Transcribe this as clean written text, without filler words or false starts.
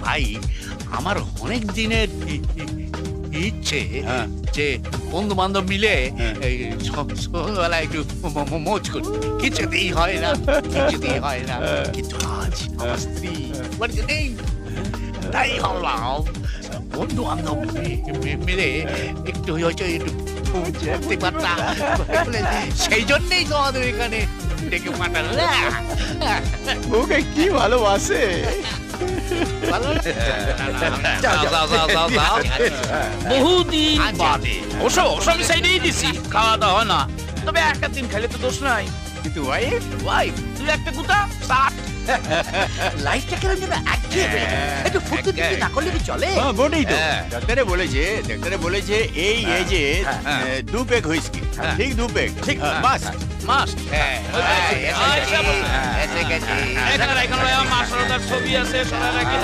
ভাই আমার অনেক দিনের ইচ্ছে যে বন্ধু বান্ধব মিলে এই সন্ধ্যাবেলা একটু মৌজ করি। কিছুতেই হয় না, কিছুতেই হয় না। কিন্তু আজ আমার স্ত্রী বাড়িতে নেই, তাই ভাবলাম বন্ধু বান্ধব মিলে একটু হয়তো একটু করতে পারতাম। সেই জন্যই তোমাদের এখানে ডেকে পাঠালো। ওকে কি ভালোবাসে। বহুদিন বাদে ওসব আমি সাইডেই দিছি, খাওয়া দাওয়া না, তবে একটা দিন খেলে তো দোষ নাই। কিন্তু ওয়াইফ ওয়াই তুই একটা গুতা সাত লাইফটা কেন যেন একঘেয়ে একটু ফুর্তি দিতে না করলে কি চলে? বটেই তো। ডাক্তারে বলেছে এই এজে 2 পেগ হুইস্কি, ঠিক 2 পেগ, ঠিক মাস্ট মাস্ট। এখানে মাস্টারদার ছবি আছে, সবাই রাখি।